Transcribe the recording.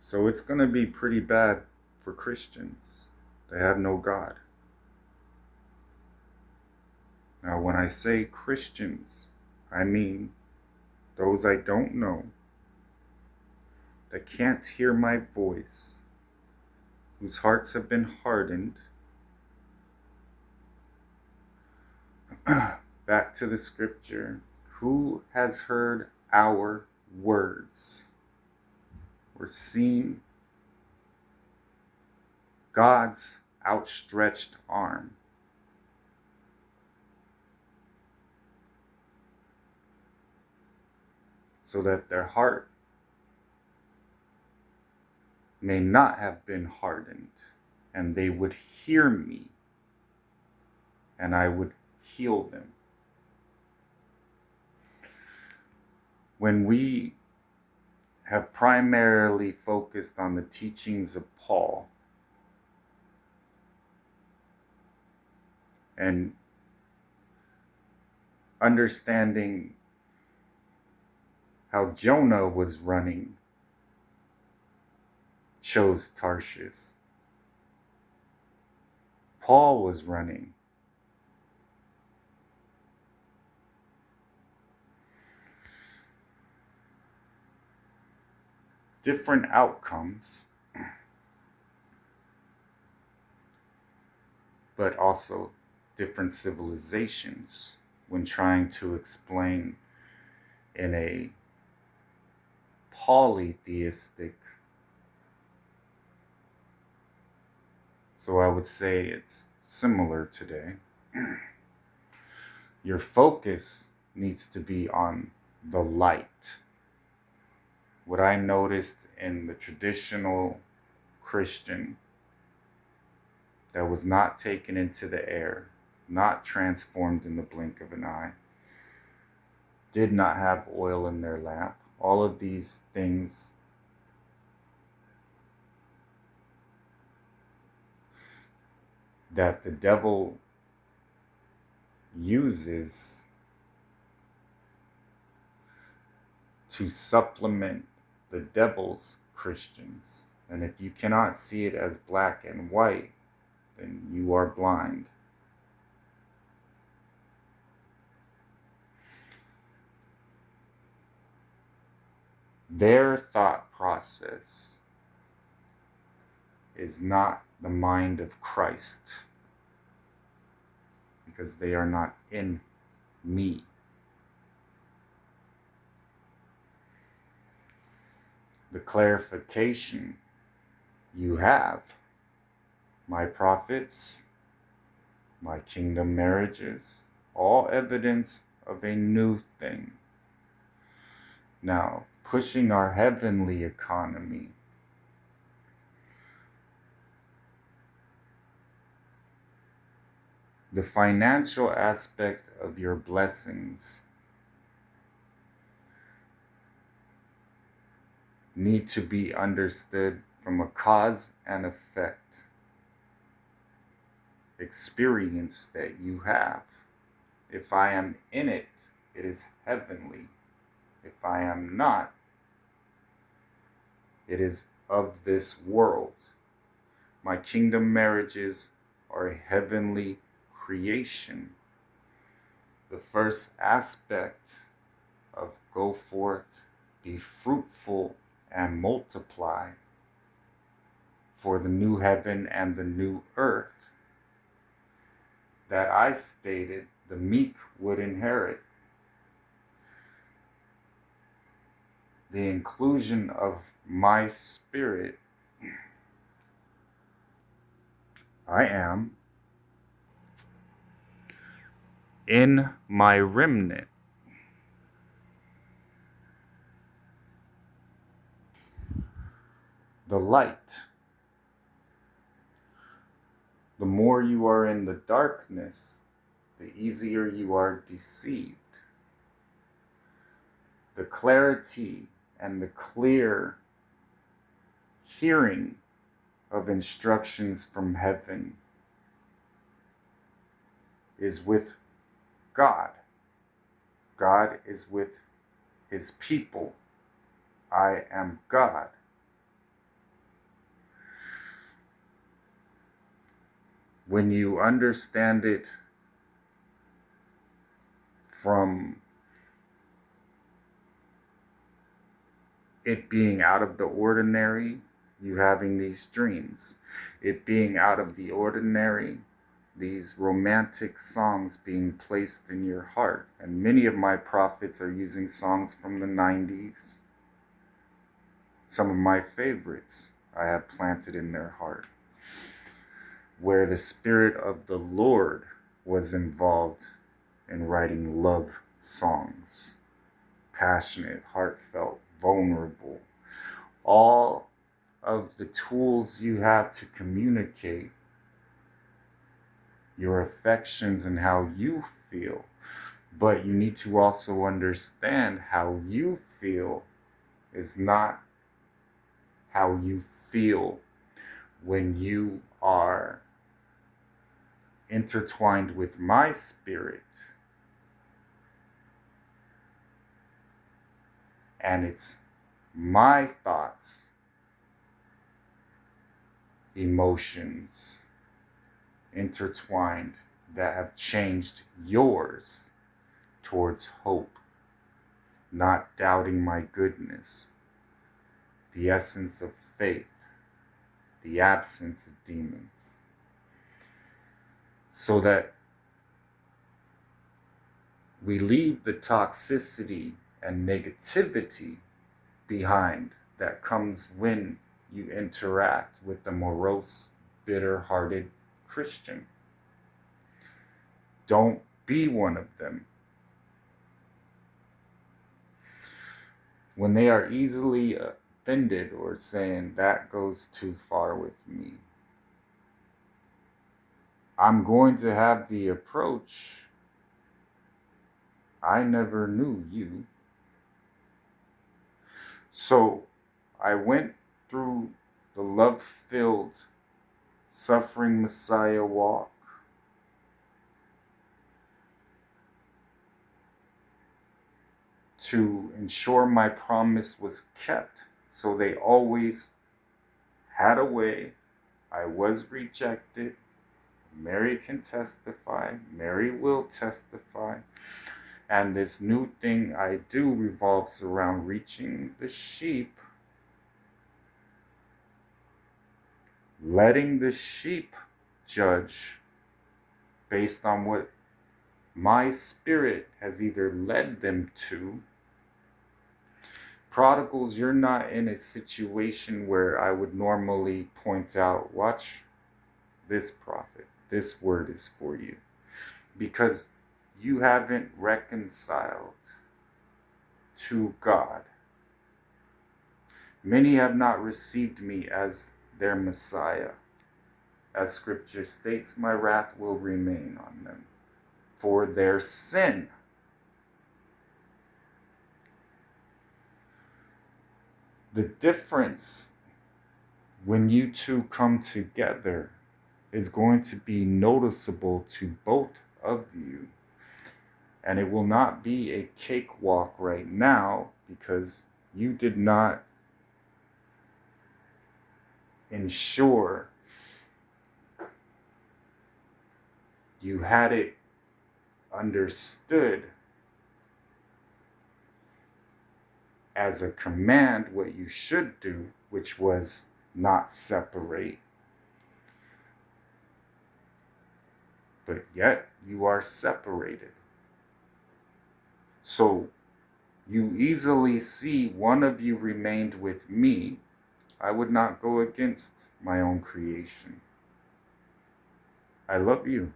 So it's going to be pretty bad for Christians. They have no God. Now, when I say Christians, I mean those I don't know, that can't hear my voice, whose hearts have been hardened. Back to the scripture. Who has heard our words or seen God's outstretched arm? So that their heart may not have been hardened, and they would hear me, and I would heal them. When we have primarily focused on the teachings of Paul and understanding how Jonah was running, chose Tarshish. Paul was running. Different outcomes, but also different civilizations when trying to explain in a polytheistic. So I would say it's similar today. Your focus needs to be on the light. What I noticed in the traditional Christian that was not taken into the air, not transformed in the blink of an eye, did not have oil in their lamp, all of these things that the devil uses to supplement the devil's Christians. And if you cannot see it as black and white, then you are blind. Their thought process is not the mind of Christ, because they are not in me. The clarification you have, my prophets, my kingdom marriages, all evidence of a new thing. Now, pushing our heavenly economy, the financial aspect of your blessings need to be understood from a cause and effect experience that you have. If I am in it, it is heavenly. If I am not, it is of this world. My kingdom marriages are a heavenly creation. The first aspect of go forth, be fruitful, and multiply for the new heaven and the new earth that I stated the meek would inherit. The inclusion of my spirit, I am in my remnant. The light. The more you are in the darkness, the easier you are deceived. The clarity and the clear hearing of instructions from heaven is with God. God is with his people. I am God. when you understand it from it being out of the ordinary, you having these dreams, it being out of the ordinary, these romantic songs being placed in your heart. And many of my prophets are using songs from the 90s. Some of my favorites I have planted in their heart, where the Spirit of the Lord was involved in writing love songs, passionate, heartfelt, vulnerable. All of the tools you have to communicate your affections and how you feel. But you need to also understand how you feel is not how you feel when you are intertwined with my spirit. And it's my thoughts, emotions intertwined that have changed yours towards hope, not doubting my goodness, the essence of faith, the absence of demons, so that we leave the toxicity and negativity behind that comes when you interact with the morose, bitter-hearted Christian. Don't be one of them. When they are easily offended or saying that goes too far with me, I'm going to have the approach, I never knew you. So I went through the love-filled, suffering Messiah walk. To ensure my promise was kept. So they always had a way. I was rejected. Mary can testify. Mary will testify. And this new thing I do revolves around reaching the sheep, letting the sheep judge based on what my spirit has either led them to. Prodigals, you're not in a situation where I would normally point out, watch this prophet, this word is for you, because you haven't reconciled to God. Many have not received me as their Messiah. As Scripture states, my wrath will remain on them for their sin. The difference when you two come together is going to be noticeable to both of you. And it will not be a cakewalk right now because you did not ensure you had it understood as a command what you should do, which was not separate. But yet you are separated. So you easily see one of you remained with me. I would not go against my own creation. I love you.